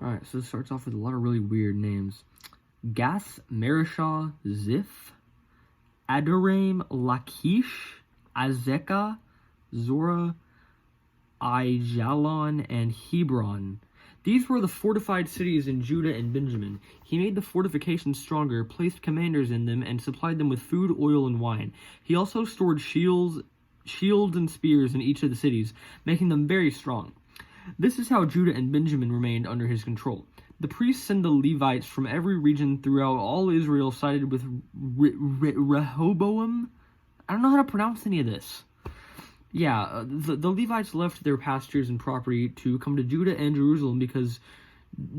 Alright, so it starts off with a lot of really weird names. Gath, Marishah, Ziph, Adoraim, Lachish, Azekah, Zorah, Aijalon, and Hebron. These were the fortified cities in Judah and Benjamin. He made the fortifications stronger, placed commanders in them, and supplied them with food, oil, and wine. He also stored shields and spears in each of the cities, making them very strong. This is how Judah and Benjamin remained under his control. The priests and the Levites from every region throughout all Israel sided with Rehoboam. I don't know how to pronounce any of this. Yeah, the Levites left their pastures and property to come to Judah and Jerusalem because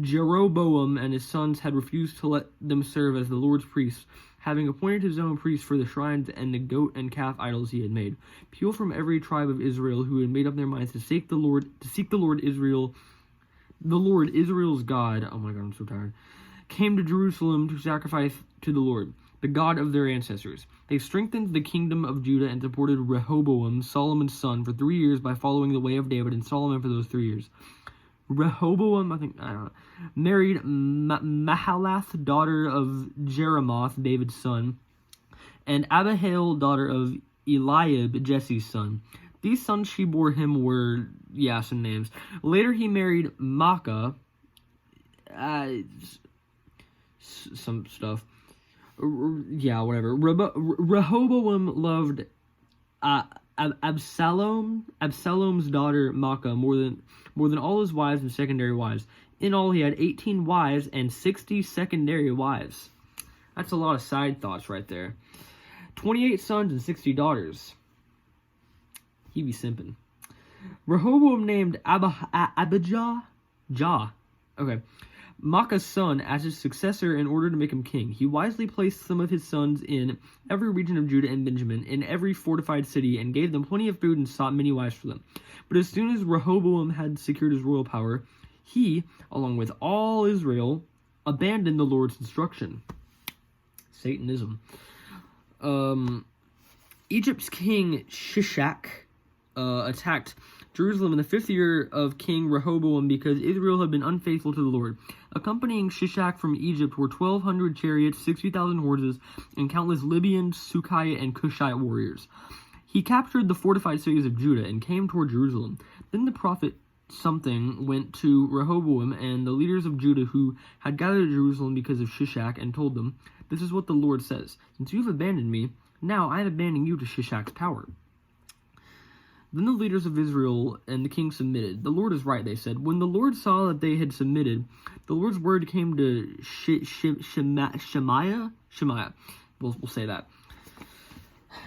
Jeroboam and his sons had refused to let them serve as the Lord's priests, having appointed his own priests for the shrines and the goat and calf idols he had made. People from every tribe of Israel who had made up their minds to seek the Lord Israel's God, oh my god, I'm so tired, came to Jerusalem to sacrifice to the Lord, the God of their ancestors. They strengthened the kingdom of Judah and supported Rehoboam, Solomon's son, for 3 years by following the way of David and Solomon for those 3 years. Rehoboam, married Mahalath, daughter of Jeremoth, David's son, and Abihail, daughter of Eliab, Jesse's son. These sons she bore him were, some names. Later he married Maacah, some stuff. Whatever. Rehoboam loved Absalom's daughter Maacah more than all his wives and secondary wives. In all, he had 18 wives and 60 secondary wives. That's a lot of side thoughts right there. 28 sons and 60 daughters. He be simping. Rehoboam named Abijah, Maacah's son, as his successor in order to make him king. He wisely placed some of his sons in every region of Judah and Benjamin, in every fortified city, and gave them plenty of food and sought many wives for them. But as soon as Rehoboam had secured his royal power, he, along with all Israel, abandoned the Lord's instruction. Satanism. Egypt's king Shishak attacked Jerusalem in the 5th year of King Rehoboam because Israel had been unfaithful to the Lord. Accompanying Shishak from Egypt were 1,200 chariots, 60,000 horses, and countless Libyan, Sukkite, and Cushite warriors. He captured the fortified cities of Judah and came toward Jerusalem. Then the prophet went to Rehoboam and the leaders of Judah who had gathered at Jerusalem because of Shishak and told them, "This is what the Lord says. Since you have abandoned me, now I am abandoning you to Shishak's power." Then the leaders of Israel and the king submitted. "The Lord is right," they said. When the Lord saw that they had submitted, the Lord's word came to Shemaiah. We'll say that.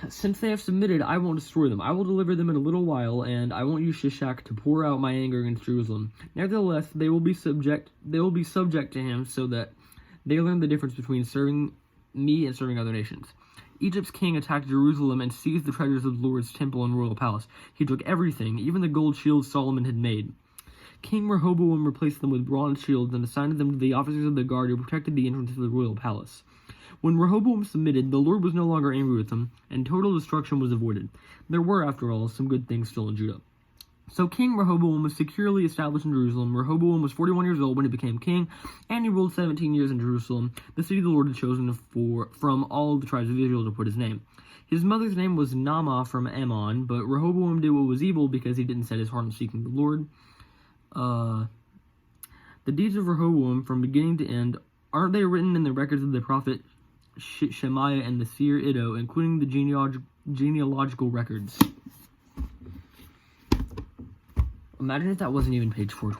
"Since they have submitted, I won't destroy them. I will deliver them in a little while, and I won't use Shishak to pour out my anger against Jerusalem. Nevertheless, they will be subject to him, so that they learn the difference between serving me and serving other nations." Egypt's king attacked Jerusalem and seized the treasures of the Lord's temple and royal palace. He took everything, even the gold shields Solomon had made. King Rehoboam replaced them with bronze shields and assigned them to the officers of the guard who protected the entrance to the royal palace. When Rehoboam submitted, the Lord was no longer angry with him, and total destruction was avoided. There were, after all, some good things still in Judah. So King Rehoboam was securely established in Jerusalem. Rehoboam was 41 years old when he became king, and he ruled 17 years in Jerusalem, the city the Lord had chosen from all of the tribes of Israel to put his name. His mother's name was Naamah from Ammon, but Rehoboam did what was evil because he didn't set his heart on seeking the Lord. The deeds of Rehoboam from beginning to end, aren't they written in the records of the prophet Shemaiah and the seer Iddo, including the genealogical records? Imagine if that wasn't even page 420.